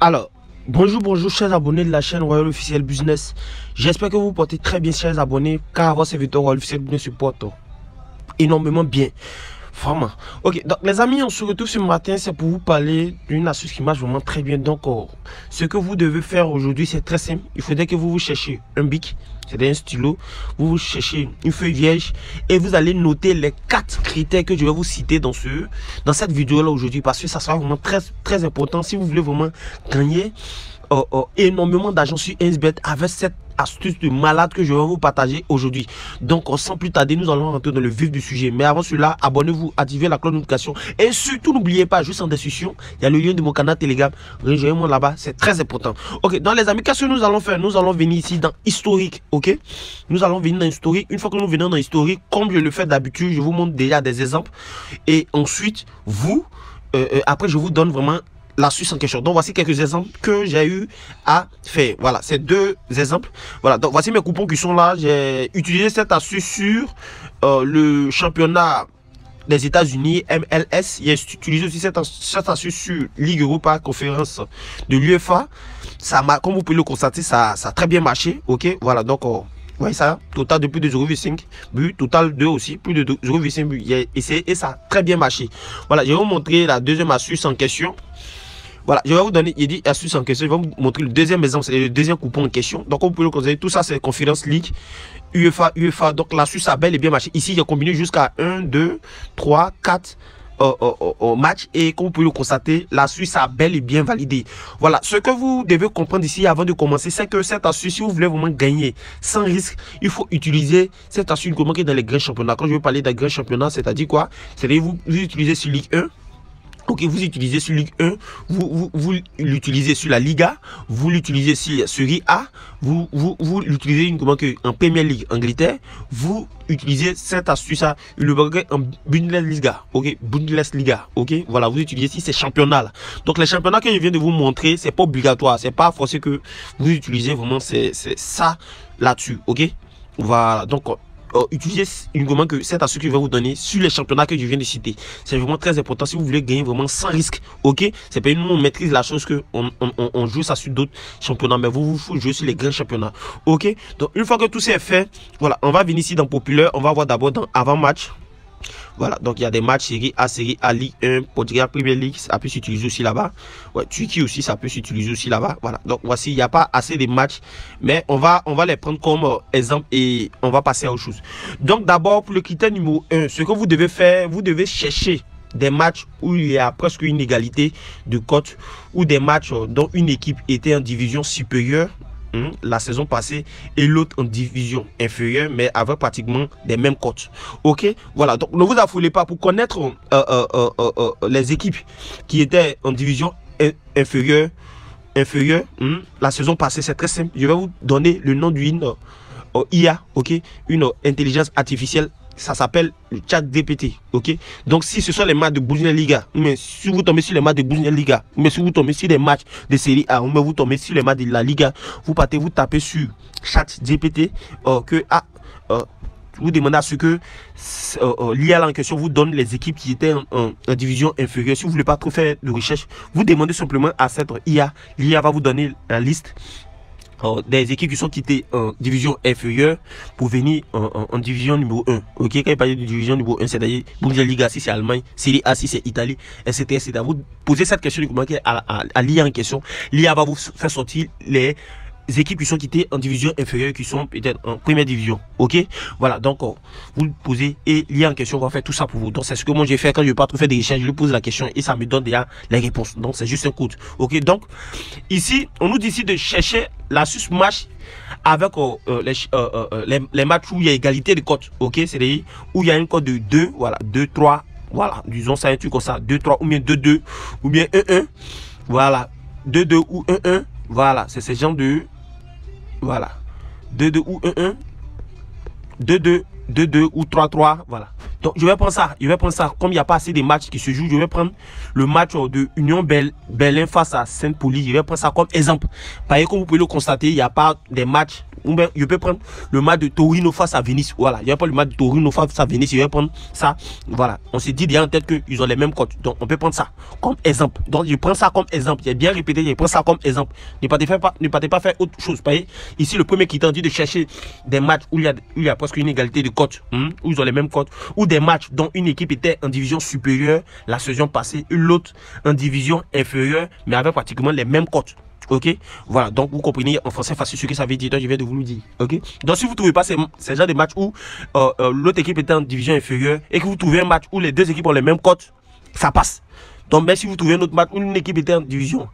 Alors, bonjour chers abonnés de la chaîne Royal Officiel Business. J'espère que vous vous portez très bien chers abonnés, car votre serviteur Royal Officiel Business se porte énormément bien. Vraiment. Ok, donc les amis, on se retrouve ce matin, c'est pour vous parler d'une astuce qui marche vraiment très bien. Donc, ce que vous devez faire aujourd'hui, c'est très simple. Il faudrait que vous cherchiez un bic, c'est un stylo, vous cherchez une feuille vierge et vous allez noter les 4 critères que je vais vous citer dans cette vidéo là aujourd'hui, parce que ça sera vraiment très important si vous voulez vraiment gagner énormément d'argent sur 1xBet avec cette astuce de malade que je vais vous partager aujourd'hui. Donc sans plus tarder, nous allons rentrer dans le vif du sujet. Mais avant cela, abonnez-vous, activez la cloche de notification et surtout n'oubliez pas, juste en description, il y a le lien de mon canal Telegram. Rejoignez-moi là-bas, c'est très important. Ok, donc les amis, qu'est-ce que nous allons faire? Nous allons venir ici dans historique. Ok, nous allons venir dans historique. Une fois que nous venons dans historique, comme je le fais d'habitude, je vous montre déjà des exemples et ensuite après je vous donne vraiment l'astuce en question. Donc voici quelques exemples que j'ai eu à faire. Voilà, c'est 2 exemples. Voilà, donc voici mes coupons qui sont là. J'ai utilisé cette astuce sur le championnat des États-Unis, MLS. J'ai utilisé aussi cette astuce sur Ligue Europa, conférence de l'UEFA. Ça m'a, comme vous pouvez le constater, ça a très bien marché. Ok, voilà, donc vous voyez ça, total de plus de 0,5 but, total 2 aussi, plus de 0,5 but. Et ça a très bien marché. Voilà, je vais vous montrer la deuxième astuce en question. Voilà, je vais vous donner, il dit astuce en question, je vais vous montrer le deuxième exemple, c'est le deuxième coupon en question. Donc, comme vous pouvez le constater, tout ça, c'est conférence Ligue, UEFA. Donc, l'astuce a bel et bien marché. Ici, j'ai combiné jusqu'à 1, 2, 3, 4 matchs. Et comme vous pouvez le constater, l'astuce a bel et bien validé. Voilà, ce que vous devez comprendre ici avant de commencer, c'est que cette astuce, si vous voulez vraiment gagner sans risque, il faut utiliser cette astuce uniquement dans les grands championnats. Quand je veux parler des grands championnats, c'est-à-dire quoi? C'est-à-dire vous utilisez sur Ligue 1. Ok, vous utilisez sur Ligue 1, vous l'utilisez sur la Liga, vous l'utilisez sur Serie A, vous l'utilisez uniquement en Premier League Angleterre, vous utilisez cette astuce-là, le bagage en Bundesliga, ok, Bundesliga, ok, voilà, vous utilisez ici ces championnats-là. Donc les championnats que je viens de vous montrer, c'est pas obligatoire, c'est pas forcé que vous utilisez vraiment c'est ça là-dessus, ok, voilà, donc utilisez uniquement que cette astuce que je vais vous donner sur les championnats que je viens de citer. C'est vraiment très important si vous voulez gagner vraiment sans risque. Ok, c'est pas nous on maîtrise la chose que on joue ça sur d'autres championnats, mais vous jouez sur les grands championnats. Ok, donc une fois que tout ça est fait, voilà, on va venir ici dans populaire. On va voir d'abord dans avant match. Voilà, donc il y a des matchs série A, Ligue 1, Portugal, Premier League, ça peut s'utiliser aussi là-bas. Ouais, Turquie aussi, ça peut s'utiliser aussi là-bas. Voilà, donc voici, il n'y a pas assez de matchs, mais on va les prendre comme exemple et on va passer à autre chose. Donc d'abord, pour le critère numéro 1, ce que vous devez faire, vous devez chercher des matchs où il y a presque une égalité de cote, ou des matchs dont une équipe était en division supérieure la saison passée et l'autre en division inférieure, mais avec pratiquement des mêmes cotes. Ok, voilà, donc ne vous affolez pas. Pour connaître les équipes qui étaient en division inférieure la saison passée, c'est très simple. Je vais vous donner le nom d'une IA, ok, une intelligence artificielle. Ça s'appelle le ChatGPT, ok. Donc si ce sont les matchs de Bundesliga, mais si vous tombez sur les matchs de Bundesliga, mais si vous tombez sur les matchs de série A, mais vous tombez sur les matchs de la Liga, vous partez, vous tapez sur ChatGPT, vous demandez à ce que l'IA en question vous donne les équipes qui étaient en division inférieure. Si vous ne voulez pas trop faire de recherche, vous demandez simplement à cette IA. L'IA va vous donner la liste des équipes qui sont quittées en division inférieure pour venir en division numéro 1. Ok, quand il parle de division numéro 1, c'est-à-dire Bundesliga si c'est Allemagne, Serie A si c'est Italie, etc., etc. Vous posez cette question à l'IA en question. L'IA va vous faire sortir les équipes qui sont quittées en division inférieure, qui sont peut-être en première division. Ok, voilà, donc vous le posez et l'IA en question va faire tout ça pour vous. Donc c'est ce que moi j'ai fait quand je ne veux pas trop faire des recherches. Je lui pose la question et ça me donne déjà les réponses. Donc c'est juste un code. Ok, donc ici on nous dit ici de chercher l'astuce match avec les matchs où il y a égalité de cotes. Ok, c'est-à-dire où il y a une cote de 2, voilà, 2, 3, voilà, disons ça un truc comme ça, 2, 3 ou bien 2, 2 ou bien 1, 1, voilà, 2, 2 ou 1, 1, voilà, c'est ce genre de, voilà, 2, 2 ou 1, 1, 2, 2 2-2 ou 3-3, voilà. Donc je vais prendre ça, comme il n'y a pas assez de matchs qui se jouent, je vais prendre le match de Union Berlin face à Saint-Pauli, je vais prendre ça comme exemple. Parce que comme vous pouvez le constater, il n'y a pas des matchs, ou bien je peux prendre le match de Torino face à Venise, voilà, je vais prendre le match de Torino face à Venise, je vais prendre ça, voilà. On s'est dit déjà en tête qu'ils ont les mêmes cotes, donc on peut prendre ça comme exemple. Donc je prends ça comme exemple, j'ai bien répété, je prends ça comme exemple. Ne partez pas faire autre chose, parce que ici le premier qui t'a dit de chercher des matchs où il y a presque une égalité de cotes, où ils ont les mêmes cotes, ou des matchs dont une équipe était en division supérieure la saison passée, et l'autre en division inférieure, mais avec pratiquement les mêmes cotes. Ok, voilà, donc vous comprenez en français facile ce que ça veut dire, donc je viens de vous le dire. Ok, donc si vous ne trouvez pas ces genre de matchs où l'autre équipe était en division inférieure et que vous trouvez un match où les deux équipes ont les mêmes cotes, ça passe. Donc même si vous trouvez un autre match où une équipe était en division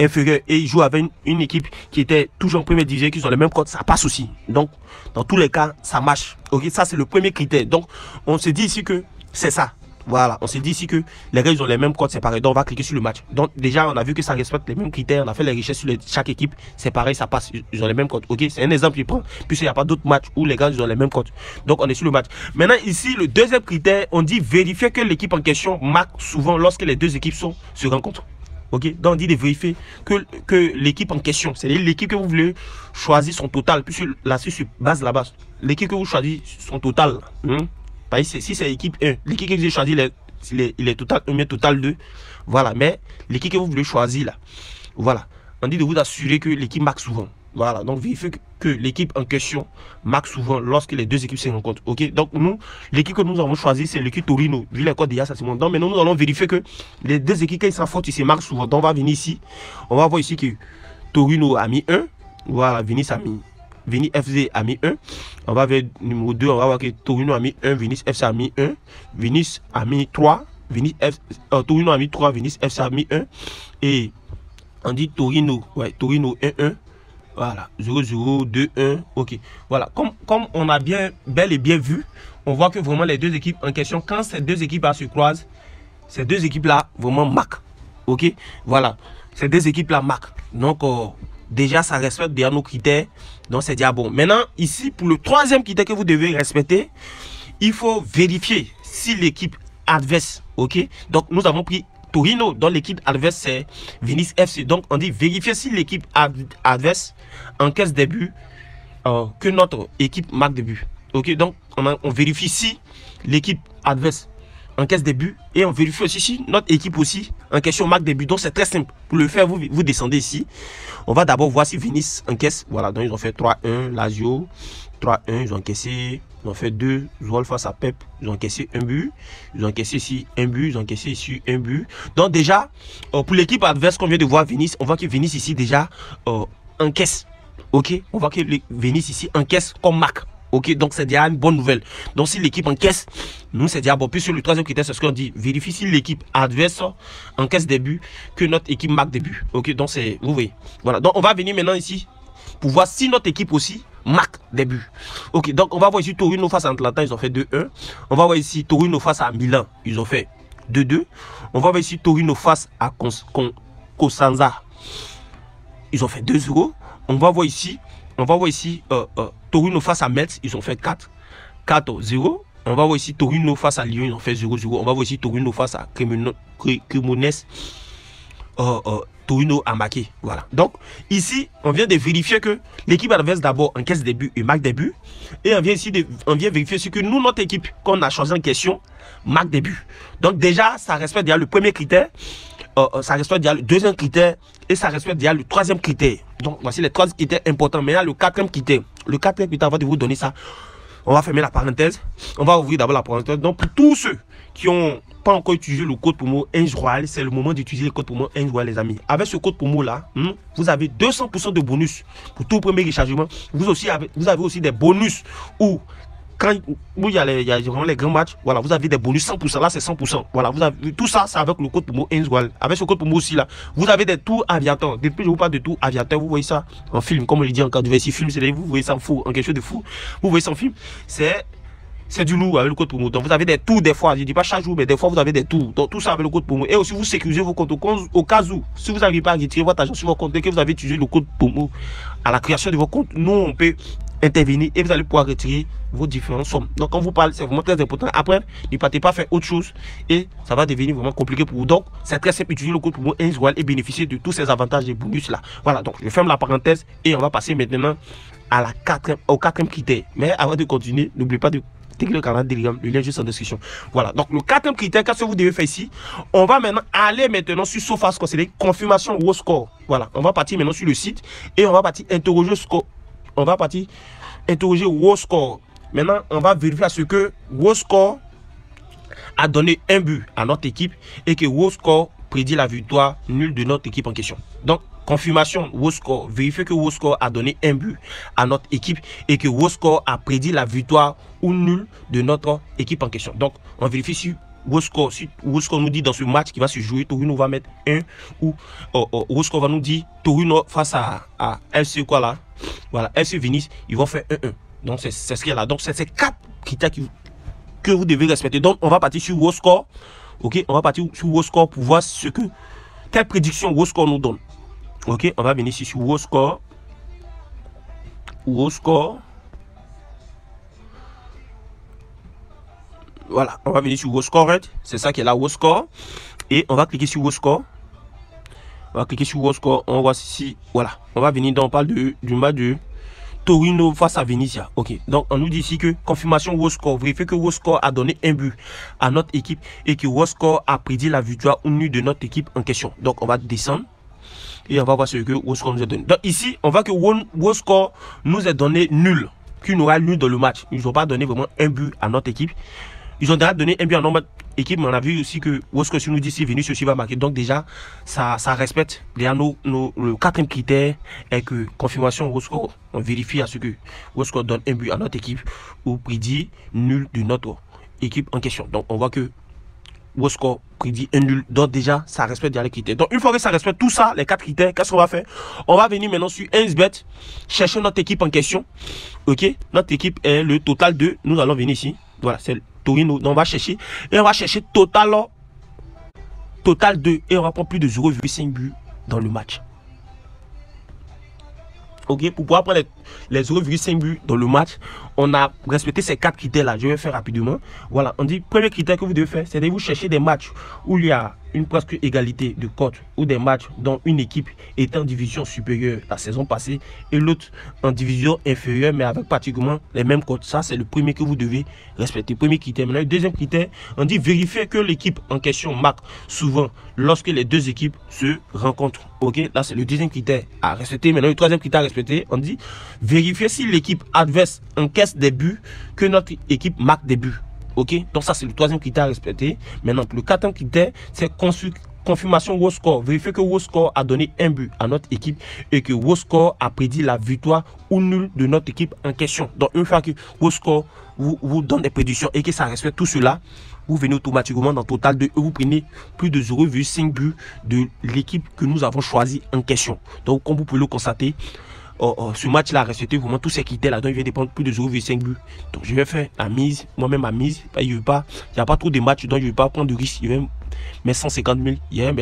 inférieure et il joue avec une équipe qui était toujours en première division, qui ont les mêmes cotes, ça passe aussi. Donc dans tous les cas, ça marche. Ok, ça c'est le premier critère. Donc on se dit ici que c'est ça. Voilà, on s'est dit ici que les gars ils ont les mêmes codes, c'est pareil. Donc on va cliquer sur le match. Donc déjà on a vu que ça respecte les mêmes critères. On a fait les richesses sur chaque équipe, c'est pareil, ça passe. Ils ont les mêmes codes. Ok, c'est un exemple que je prends, puisqu'il n'y a pas d'autres matchs où les gars ils ont les mêmes codes. Donc on est sur le match. Maintenant ici le deuxième critère, on dit vérifier que l'équipe en question marque souvent lorsque les deux équipes se rencontrent. Ok, donc on dit de vérifier que l'équipe en question, c'est-à-dire l'équipe que vous voulez choisir son total, puisque là c'est sur base la base. L'équipe que vous choisissez son total. Si c'est l'équipe 1, l'équipe que vous avez choisi, il est total 1, mais total 2. Voilà, mais l'équipe que vous voulez choisir là, voilà, on dit de vous assurer que l'équipe marque souvent. Voilà, donc vérifiez que l'équipe en question marque souvent lorsque les deux équipes se rencontrent. Ok, donc nous, l'équipe que nous avons choisie, c'est l'équipe Torino. Vu les codes déjà, ça c'est mon. Donc maintenant, nous allons vérifier que les deux équipes, quand ils s'affrontent, ils se marquent souvent. Donc on va venir ici, on va voir ici que Torino a mis 1. Voilà, Venise FC a mis 1. On va vers numéro 2. On va voir que Torino a mis 1. Venise FC a mis 1. Venise a mis 3. Torino a mis 3. Venise FC a mis 1. Et on dit Torino. Ouais, Torino 1-1. Voilà. 0-0, 2-1. Ok. Voilà. Comme on a bel et bien vu, on voit que vraiment les deux équipes en question, quand ces deux équipes-là se croisent, ces deux équipes-là vraiment marquent. Ok. Voilà. Ces deux équipes-là marquent. Donc, déjà, ça respecte bien nos critères. Donc, c'est déjà bon. Maintenant, ici, pour le troisième critère que vous devez respecter, il faut vérifier si l'équipe adverse, ok? Donc, nous avons pris Torino, dont l'équipe adverse, c'est Venise FC. Donc, on dit vérifier si l'équipe adverse encaisse des buts que notre équipe marque des buts. Ok? Donc, on vérifie si l'équipe adverse encaisse des buts et on vérifie aussi si notre équipe aussi en question marque des buts. Donc c'est très simple. Pour le faire, vous descendez ici. On va d'abord voir si Venise encaisse. Voilà, donc ils ont fait 3-1, Lazio 3-1, ils ont encaissé, ils ont fait 2, Zwolle face à Pep, ils ont encaissé un but, ils ont encaissé ici un but, ils ont encaissé ici un but. Donc déjà, pour l'équipe adverse qu'on vient de voir Venise, on voit que Venise ici déjà encaisse. Ok, on voit que Venise ici encaisse comme marque. Ok, donc c'est déjà une bonne nouvelle. Donc si l'équipe encaisse, nous c'est déjà bon. Puis sur le troisième critère, c'est ce qu'on dit. Vérifie si l'équipe adverse encaisse des buts, que notre équipe marque des buts. Ok, donc c'est, vous voyez. Voilà, donc on va venir maintenant ici pour voir si notre équipe aussi marque des buts. Ok, donc on va voir ici Torino face à Atalanta, ils ont fait 2-1. On va voir ici Torino face à Milan, ils ont fait 2-2. On va voir ici Torino face à Cosenza, ils ont fait 2-0. On va voir ici Torino face à Metz, ils ont fait 4-0. On va voir ici Torino face à Lyon, ils ont fait 0-0. On va voir ici Torino face à Cremonese, Torino a marqué. Voilà. Donc ici, on vient de vérifier que l'équipe adverse d'abord encaisse des buts et marque des buts. Et on vient ici vérifier ce que nous, notre équipe qu'on a choisi en question, marque des buts. Donc déjà, ça respecte déjà le premier critère. Ça respecte déjà le deuxième critère et ça respecte déjà le troisième critère. Donc voici les trois critères importants. Maintenant le quatrième critère. Le quatrième critère, avant de vous donner ça, on va fermer la parenthèse. On va ouvrir d'abord la parenthèse. Donc pour tous ceux qui n'ont pas encore utilisé le code promo Royal, c'est le moment d'utiliser le code promo Royal, les amis. Avec ce code promo là, vous avez 200% de bonus pour tout premier rechargement. Vous avez aussi des bonus où quand il y a vraiment les grands matchs, voilà, vous avez des bonus 100%, là c'est 100%. Voilà, vous avez tout ça, c'est avec le code promo Royal. Avec ce code promo aussi là, vous avez des tours aviateurs. Depuis je vous parle de tours aviateurs, vous voyez ça en film, comme on le dit en diversifié film, c'est vous voyez ça en fou, en quelque chose de fou. Vous voyez ça en film, c'est du lourd avec le code promo. Donc vous avez des tours des fois, je dis pas chaque jour, mais des fois vous avez des tours. Donc tout ça avec le code promo. Et aussi vous sécurisez vos comptes au cas où, si vous n'arrivez pas à retirer votre argent sur votre compte et que vous avez utilisé le code promo à la création de vos comptes, nous on peut intervenir et vous allez pouvoir retirer vos différentes sommes. Donc quand vous parlez, c'est vraiment très important. Après, ne partez pas faire autre chose et ça va devenir vraiment compliqué pour vous. Donc c'est très simple, utilisez le code promo Ains et bénéficier de tous ces avantages et bonus là. Voilà, donc je ferme la parenthèse et on va passer maintenant à au quatrième critère. Mais avant de continuer, n'oubliez pas de cliquer le canal Telegram, le lien juste en description. Voilà, donc le quatrième critère, qu'est-ce que vous devez faire ici? On va maintenant aller sur SoFaScore, c'est les confirmations WOScore. Voilà, on va partir maintenant sur le site et on va partir interroger score. On va partir interroger WOScore. Maintenant, on va vérifier à ce que WOScore a donné un but à notre équipe et que WOScore prédit la victoire nulle de notre équipe en question. Donc, confirmation WOScore, vérifier que WOScore a donné un but à notre équipe et que WOScore a prédit la victoire ou nulle de notre équipe en question. Donc, on vérifie si WOScore, nous dit dans ce match qui va se jouer, Torino va mettre 1 ou WOScore va nous dire Torino face à FC quoi là. Voilà, FC Venise, ils vont faire 1-1. Donc, c'est ce qu'il y a là. Donc, c'est ces 4 critères que vous devez respecter. Donc, on va partir sur WOScore. Ok, on va partir sur WOScore pour voir quelle prédiction WOScore nous donne. Ok, on va venir ici sur WOScore. Voilà, on va venir sur WOScore. C'est ça qui est là, WOScore. Et on va cliquer sur WOScore. On va cliquer sur WOScore. On voit ici. Voilà, on va venir. Donc, on parle du match de Torino face à Venezia. Ok, donc on nous dit ici que confirmation WOScore, vérifier que WOScore a donné un but à notre équipe et que WOScore a prédit la victoire ou nulle de notre équipe en question. Donc, on va descendre. Et on va voir ce que WOScore nous a donné. Donc ici, on voit que WOScore nous a donné nul. Qu'il n'aura nul dans le match. Ils n'ont pas donné vraiment un but à notre équipe. Ils ont déjà donné un but à notre équipe. Mais on a vu aussi que WOScore nous dit si Venus aussi va marquer. Donc déjà, ça respecte. Déjà, le quatrième critère est que confirmation WOScore. On vérifie à ce que WOScore donne un but à notre équipe ou prédit nul de notre équipe en question. Donc on voit que WOScore prédit un nul. Donc déjà, ça respecte déjà les critères. Donc une fois que ça respecte tout ça, les 4 critères, qu'est-ce qu'on va faire? On va venir maintenant sur 1xBet, chercher notre équipe en question. Ok, notre équipe est le total 2. Nous allons venir ici. Voilà, c'est le Torino. Donc on va chercher. Et on va chercher total 2. Et on va prendre plus de 0,5 buts dans le match. Ok, pour pouvoir prendre les 0,5 buts dans le match, on a respecté ces 4 critères là. Je vais faire rapidement. Voilà, on dit premier critère que vous devez faire, c'est de vous chercher des matchs où il y a une presque égalité de cote ou des matchs dont une équipe est en division supérieure la saison passée et l'autre en division inférieure mais avec pratiquement les mêmes cotes. Ça, c'est le premier que vous devez respecter. Premier critère. Maintenant, le deuxième critère, on dit vérifier que l'équipe en question marque souvent lorsque les deux équipes se rencontrent. Ok, là, c'est le deuxième critère à respecter. Maintenant, le troisième critère à respecter, on dit vérifier si l'équipe adverse encaisse des buts que notre équipe marque des buts. Ok, donc ça c'est le troisième critère à respecter. Maintenant, le quatrième critère, c'est confirmation WOScore. Vérifier que WOScore a donné un but à notre équipe et que WOScore a prédit la victoire ou nulle de notre équipe en question. Donc, une fois que WOScore vous donne des prédictions et que ça respecte tout cela, vous venez automatiquement dans total 2 et vous prenez plus de 0,5 buts de l'équipe que nous avons choisi en question. Donc, comme vous pouvez le constater, ce match-là a respecté vraiment tous ces critères-là. Donc, il vient de prendre plus de 0,5 buts. Donc, je vais faire la mise, moi-même ma mise. Il n'y a pas trop de matchs, donc je ne vais pas prendre de risque. Je vais mettre 150 000, il y a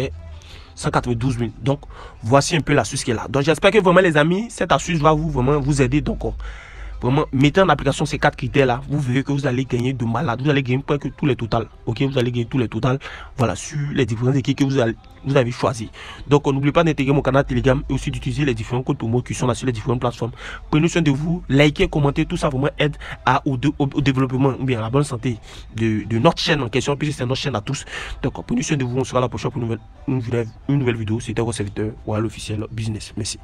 192 000. Donc, voici un peu l'astuce qui est là. Donc, j'espère que vraiment, les amis, cette astuce va vraiment vous aider. Donc, vraiment, mettez en application ces 4 critères-là. Vous verrez que vous allez gagner de malade. Vous allez gagner presque tous les totals. Ok, vous allez gagner tous les totals. Voilà, sur les différentes équipes que vous avez choisies. Donc, n'oubliez pas d'intégrer mon canal Telegram et aussi d'utiliser les différents codes promo qui sont là sur les différentes plateformes. Prenez soin de vous, likez, commentez. Tout ça vraiment aide au développement ou bien à la bonne santé de notre chaîne en question. Puisque c'est notre chaîne à tous. Donc, prenez soin de vous. On sera à la prochaine pour une nouvelle vidéo. C'était votre serviteur Royal Officiel Business. Merci.